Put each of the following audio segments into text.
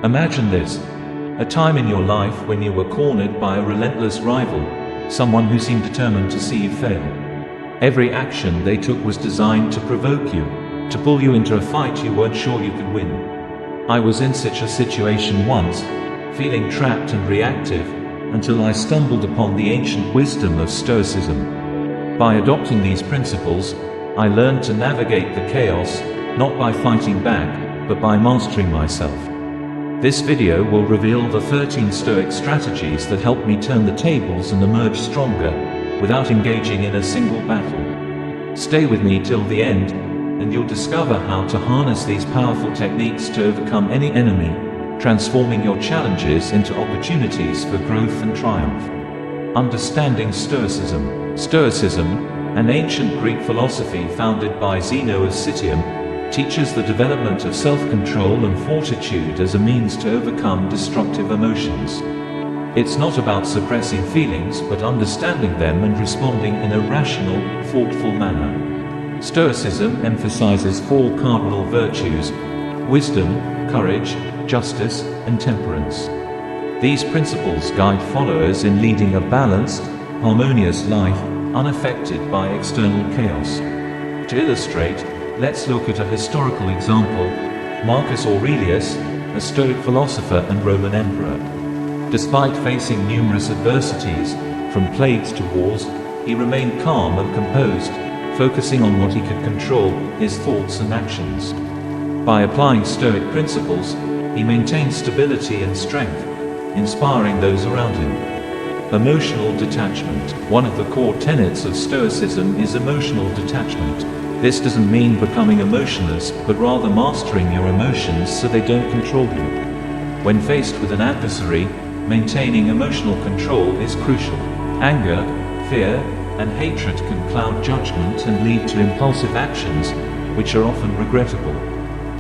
Imagine this: a time in your life when you were cornered by a relentless rival, someone who seemed determined to see you fail. Every action they took was designed to provoke you, to pull you into a fight you weren't sure you could win. I was in such a situation once, feeling trapped and reactive, until I stumbled upon the ancient wisdom of Stoicism. By adopting these principles, I learned to navigate the chaos, not by fighting back, but by mastering myself. This video will reveal the 13 Stoic strategies that help me turn the tables and emerge stronger, without engaging in a single battle. Stay with me till the end, and you'll discover how to harness these powerful techniques to overcome any enemy, transforming your challenges into opportunities for growth and triumph. Understanding Stoicism. Stoicism, an ancient Greek philosophy founded by Zeno of Citium, teaches the development of self-control and fortitude as a means to overcome destructive emotions. It's not about suppressing feelings, but understanding them and responding in a rational, thoughtful manner. Stoicism emphasizes 4 cardinal virtues: wisdom, courage, justice, and temperance. These principles guide followers in leading a balanced, harmonious life, unaffected by external chaos. To illustrate, let's look at a historical example: Marcus Aurelius, a Stoic philosopher and Roman emperor. Despite facing numerous adversities, from plagues to wars, he remained calm and composed, focusing on what he could control, his thoughts and actions. By applying Stoic principles, he maintained stability and strength, inspiring those around him. Emotional detachment. One of the core tenets of Stoicism is emotional detachment. This doesn't mean becoming emotionless, but rather mastering your emotions so they don't control you. When faced with an adversary, maintaining emotional control is crucial. Anger, fear, and hatred can cloud judgment and lead to impulsive actions, which are often regrettable.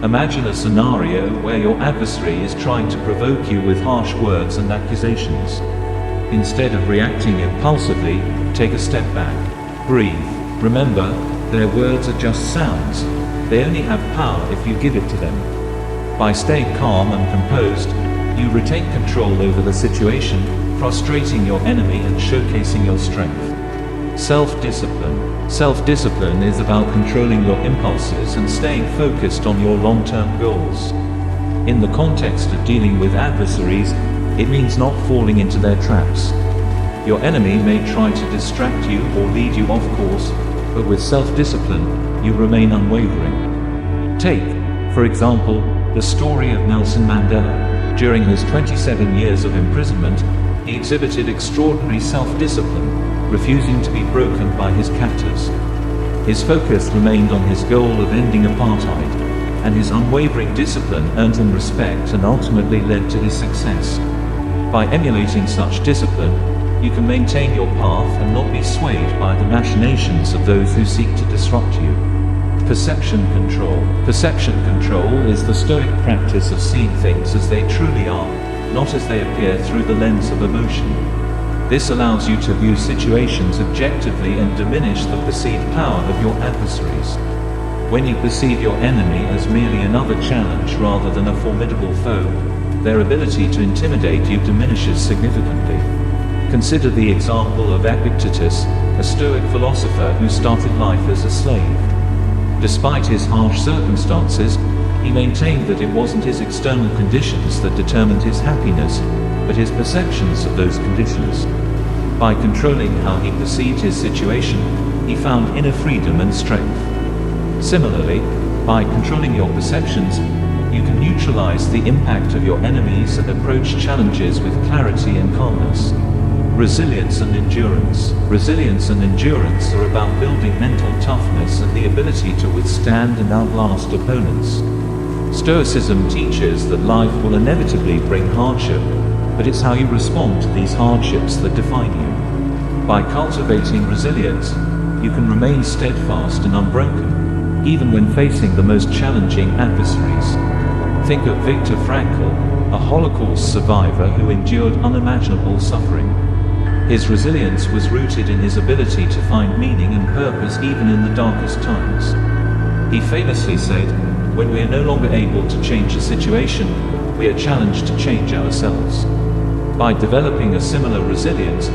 Imagine a scenario where your adversary is trying to provoke you with harsh words and accusations. Instead of reacting impulsively, take a step back. Breathe. Remember, their words are just sounds. They only have power if you give it to them. By staying calm and composed, you retain control over the situation, frustrating your enemy and showcasing your strength. Self-discipline. Self-discipline is about controlling your impulses and staying focused on your long-term goals. In the context of dealing with adversaries, it means not falling into their traps. Your enemy may try to distract you or lead you off course, but with self-discipline, you remain unwavering. Take, for example, the story of Nelson Mandela. During his 27 years of imprisonment, he exhibited extraordinary self-discipline, refusing to be broken by his captors. His focus remained on his goal of ending apartheid, and his unwavering discipline earned him respect and ultimately led to his success. By emulating such discipline, you can maintain your path and not be swayed by the machinations of those who seek to disrupt you. Perception control. Perception control is the Stoic practice of seeing things as they truly are, not as they appear through the lens of emotion. This allows you to view situations objectively and diminish the perceived power of your adversaries. When you perceive your enemy as merely another challenge rather than a formidable foe, their ability to intimidate you diminishes significantly. Consider the example of Epictetus, a Stoic philosopher who started life as a slave. Despite his harsh circumstances, he maintained that it wasn't his external conditions that determined his happiness, but his perceptions of those conditions. By controlling how he perceived his situation, he found inner freedom and strength. Similarly, by controlling your perceptions, you can neutralize the impact of your enemies and approach challenges with clarity and calmness. Resilience and endurance. Resilience and endurance are about building mental toughness and the ability to withstand and outlast opponents. Stoicism teaches that life will inevitably bring hardship, but it's how you respond to these hardships that define you. By cultivating resilience, you can remain steadfast and unbroken, even when facing the most challenging adversaries. Think of Viktor Frankl, a Holocaust survivor who endured unimaginable suffering. His resilience was rooted in his ability to find meaning and purpose even in the darkest times. He famously said, "When we are no longer able to change a situation, we are challenged to change ourselves. By developing a similar resilience,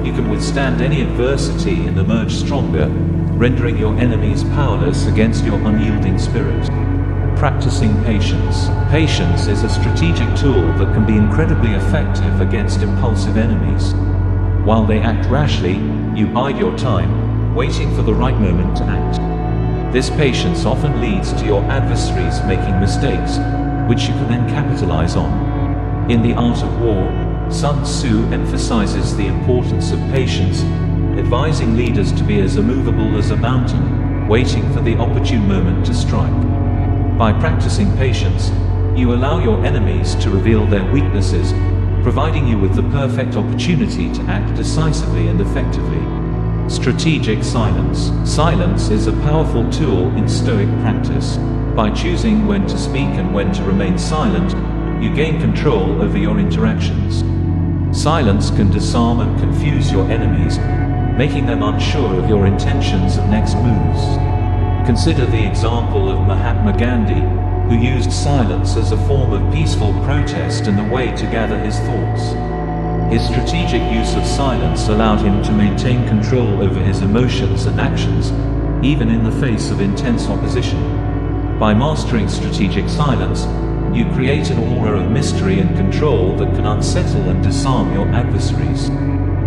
you can withstand any adversity and emerge stronger, rendering your enemies powerless against your unyielding spirit. Practicing patience. Patience is a strategic tool that can be incredibly effective against impulsive enemies. While they act rashly, you bide your time, waiting for the right moment to act. This patience often leads to your adversaries making mistakes, which you can then capitalize on. In The Art of War, Sun Tzu emphasizes the importance of patience, advising leaders to be as immovable as a mountain, waiting for the opportune moment to strike. By practicing patience, you allow your enemies to reveal their weaknesses, providing you with the perfect opportunity to act decisively and effectively. Strategic silence. Silence is a powerful tool in Stoic practice. By choosing when to speak and when to remain silent, you gain control over your interactions. Silence can disarm and confuse your enemies, making them unsure of your intentions and next moves. Consider the example of Mahatma Gandhi, who used silence as a form of peaceful protest and a way to gather his thoughts. His strategic use of silence allowed him to maintain control over his emotions and actions, even in the face of intense opposition. By mastering strategic silence, you create an aura of mystery and control that can unsettle and disarm your adversaries.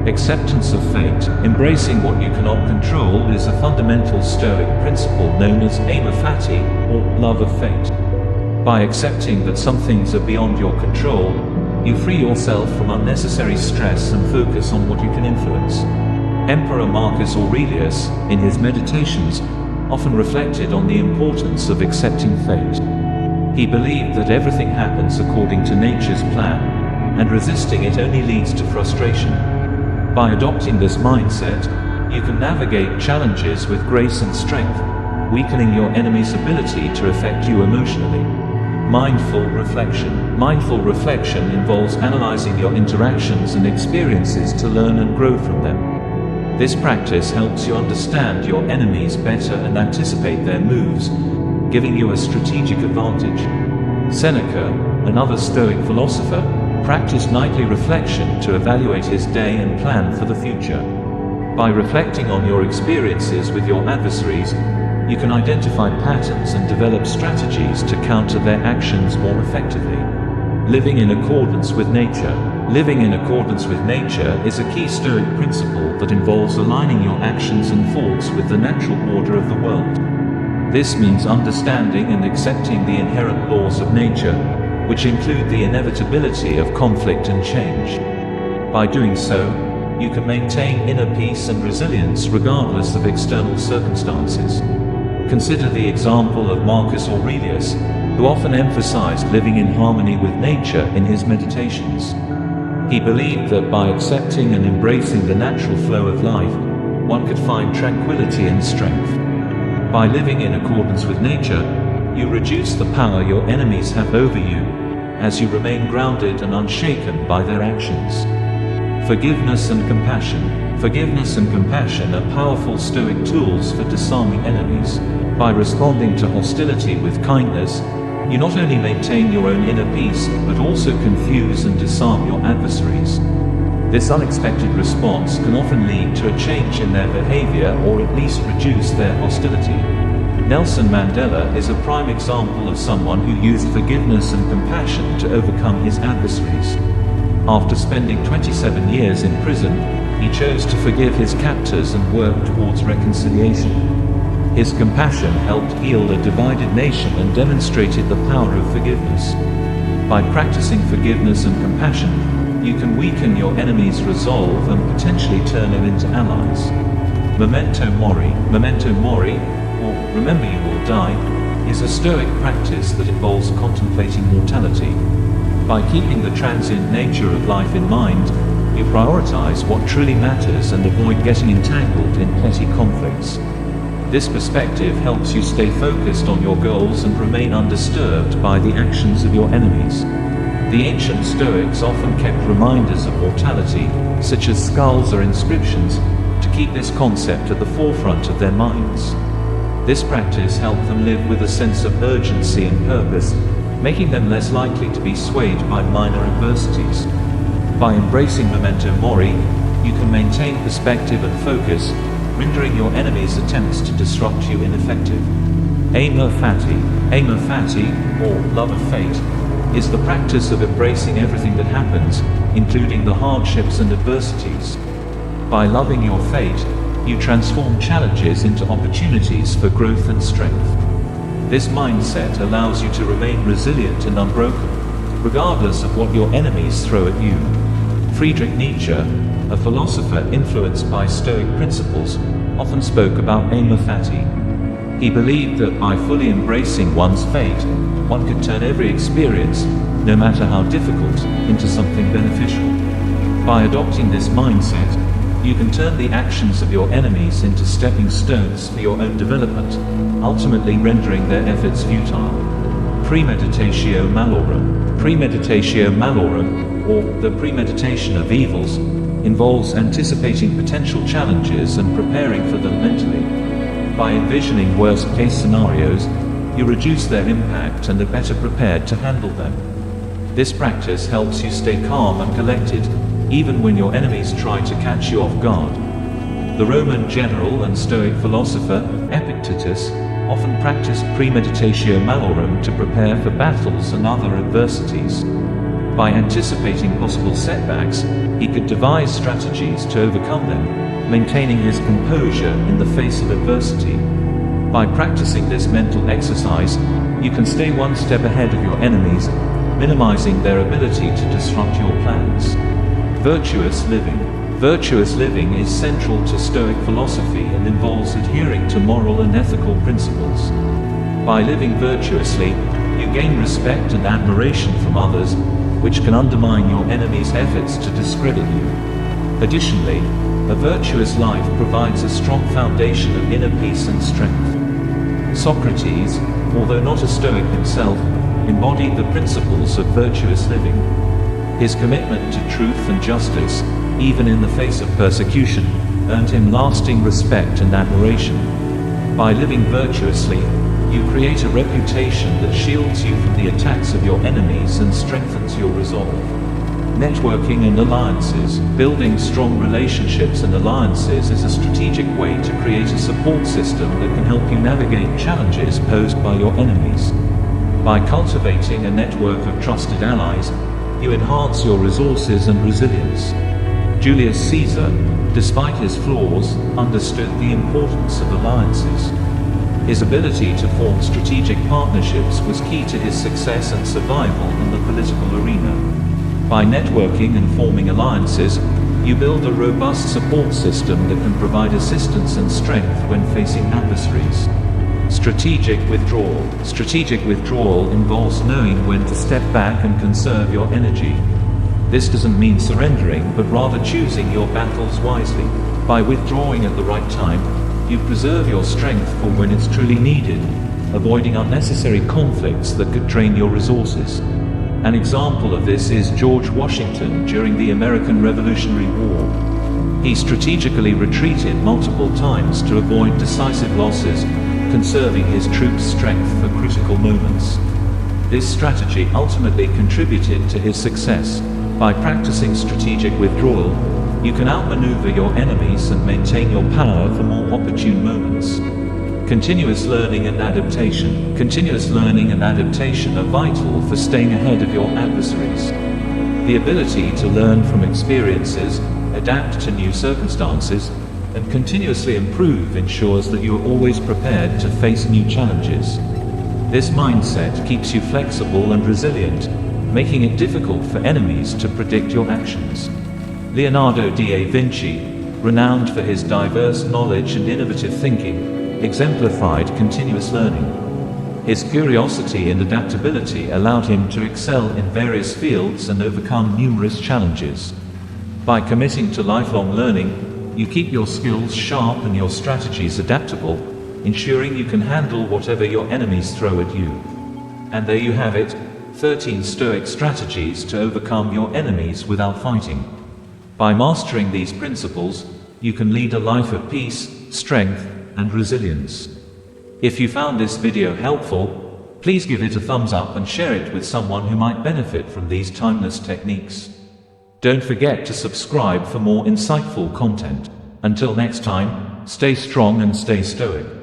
Acceptance of fate. Embracing what you cannot control is a fundamental Stoic principle known as amor fati, or love of fate. By accepting that some things are beyond your control, you free yourself from unnecessary stress and focus on what you can influence. Emperor Marcus Aurelius, in his Meditations, often reflected on the importance of accepting fate. He believed that everything happens according to nature's plan, and resisting it only leads to frustration. By adopting this mindset, you can navigate challenges with grace and strength, weakening your enemy's ability to affect you emotionally. Mindful reflection. Mindful reflection involves analyzing your interactions and experiences to learn and grow from them. This practice helps you understand your enemies better and anticipate their moves, giving you a strategic advantage. Seneca, another Stoic philosopher, practiced nightly reflection to evaluate his day and plan for the future. By reflecting on your experiences with your adversaries, you can identify patterns and develop strategies to counter their actions more effectively. Living in accordance with nature. Living in accordance with nature is a key Stoic principle that involves aligning your actions and thoughts with the natural order of the world. This means understanding and accepting the inherent laws of nature, which include the inevitability of conflict and change. By doing so, you can maintain inner peace and resilience regardless of external circumstances. Consider the example of Marcus Aurelius, who often emphasized living in harmony with nature in his meditations. He believed that by accepting and embracing the natural flow of life, one could find tranquility and strength. By living in accordance with nature, you reduce the power your enemies have over you, as you remain grounded and unshaken by their actions. Forgiveness and compassion. Forgiveness and compassion are powerful Stoic tools for disarming enemies. By responding to hostility with kindness, you not only maintain your own inner peace, but also confuse and disarm your adversaries. This unexpected response can often lead to a change in their behavior or at least reduce their hostility. Nelson Mandela is a prime example of someone who used forgiveness and compassion to overcome his adversaries. After spending 27 years in prison, he chose to forgive his captors and work towards reconciliation. His compassion helped heal a divided nation and demonstrated the power of forgiveness. By practicing forgiveness and compassion, you can weaken your enemy's resolve and potentially turn them into allies. Memento mori. Memento mori, or remember you will die, is a Stoic practice that involves contemplating mortality. By keeping the transient nature of life in mind, you prioritize what truly matters and avoid getting entangled in petty conflicts. This perspective helps you stay focused on your goals and remain undisturbed by the actions of your enemies. The ancient Stoics often kept reminders of mortality, such as skulls or inscriptions, to keep this concept at the forefront of their minds. This practice helped them live with a sense of urgency and purpose, making them less likely to be swayed by minor adversities. By embracing memento mori, you can maintain perspective and focus, rendering your enemy's attempts to disrupt you ineffective. Amor fati, or love of fate, is the practice of embracing everything that happens, including the hardships and adversities. By loving your fate, you transform challenges into opportunities for growth and strength. This mindset allows you to remain resilient and unbroken, regardless of what your enemies throw at you. Friedrich Nietzsche, a philosopher influenced by Stoic principles, often spoke about amor fati. He believed that by fully embracing one's fate, one could turn every experience, no matter how difficult, into something beneficial. By adopting this mindset, you can turn the actions of your enemies into stepping stones for your own development, ultimately rendering their efforts futile. Premeditatio malorum, or the premeditation of evils, involves anticipating potential challenges and preparing for them mentally. By envisioning worst-case scenarios, you reduce their impact and are better prepared to handle them. This practice helps you stay calm and collected, even when your enemies try to catch you off guard. The Roman general and Stoic philosopher Epictetus often practiced premeditatio malorum to prepare for battles and other adversities. By anticipating possible setbacks, he could devise strategies to overcome them, maintaining his composure in the face of adversity. By practicing this mental exercise, you can stay one step ahead of your enemies, minimizing their ability to disrupt your plans. Virtuous living is central to Stoic philosophy and involves adhering to moral and ethical principles. By living virtuously, you gain respect and admiration from others, which can undermine your enemy's efforts to discredit you. Additionally, a virtuous life provides a strong foundation of inner peace and strength. Socrates, although not a Stoic himself, embodied the principles of virtuous living. His commitment to truth and justice, even in the face of persecution, earned him lasting respect and admiration. By living virtuously, you create a reputation that shields you from the attacks of your enemies and strengthens your resolve. Networking and alliances. Building strong relationships and alliances is a strategic way to create a support system that can help you navigate challenges posed by your enemies. By cultivating a network of trusted allies, you enhance your resources and resilience. Julius Caesar, despite his flaws, understood the importance of alliances. His ability to form strategic partnerships was key to his success and survival in the political arena. By networking and forming alliances, you build a robust support system that can provide assistance and strength when facing adversaries. Strategic withdrawal involves knowing when to step back and conserve your energy. This doesn't mean surrendering, but rather choosing your battles wisely. By withdrawing at the right time, you preserve your strength for when it's truly needed, avoiding unnecessary conflicts that could drain your resources. An example of this is George Washington during the American Revolutionary War. He strategically retreated multiple times to avoid decisive losses, conserving his troops' strength for critical moments. This strategy ultimately contributed to his success. By practicing strategic withdrawal, you can outmaneuver your enemies and maintain your power for more opportune moments. Continuous learning and adaptation are vital for staying ahead of your adversaries. The ability to learn from experiences, adapt to new circumstances, and continuously improve ensures that you are always prepared to face new challenges. This mindset keeps you flexible and resilient, making it difficult for enemies to predict your actions. Leonardo da Vinci, renowned for his diverse knowledge and innovative thinking, exemplified continuous learning. His curiosity and adaptability allowed him to excel in various fields and overcome numerous challenges. By committing to lifelong learning, you keep your skills sharp and your strategies adaptable, ensuring you can handle whatever your enemies throw at you. And there you have it, 13 Stoic strategies to overcome your enemies without fighting. By mastering these principles, you can lead a life of peace, strength, and resilience. If you found this video helpful, Please give it a thumbs up and share it with someone who might benefit from these timeless techniques. Don't forget to subscribe for more insightful content. Until next time, stay strong and stay stoic.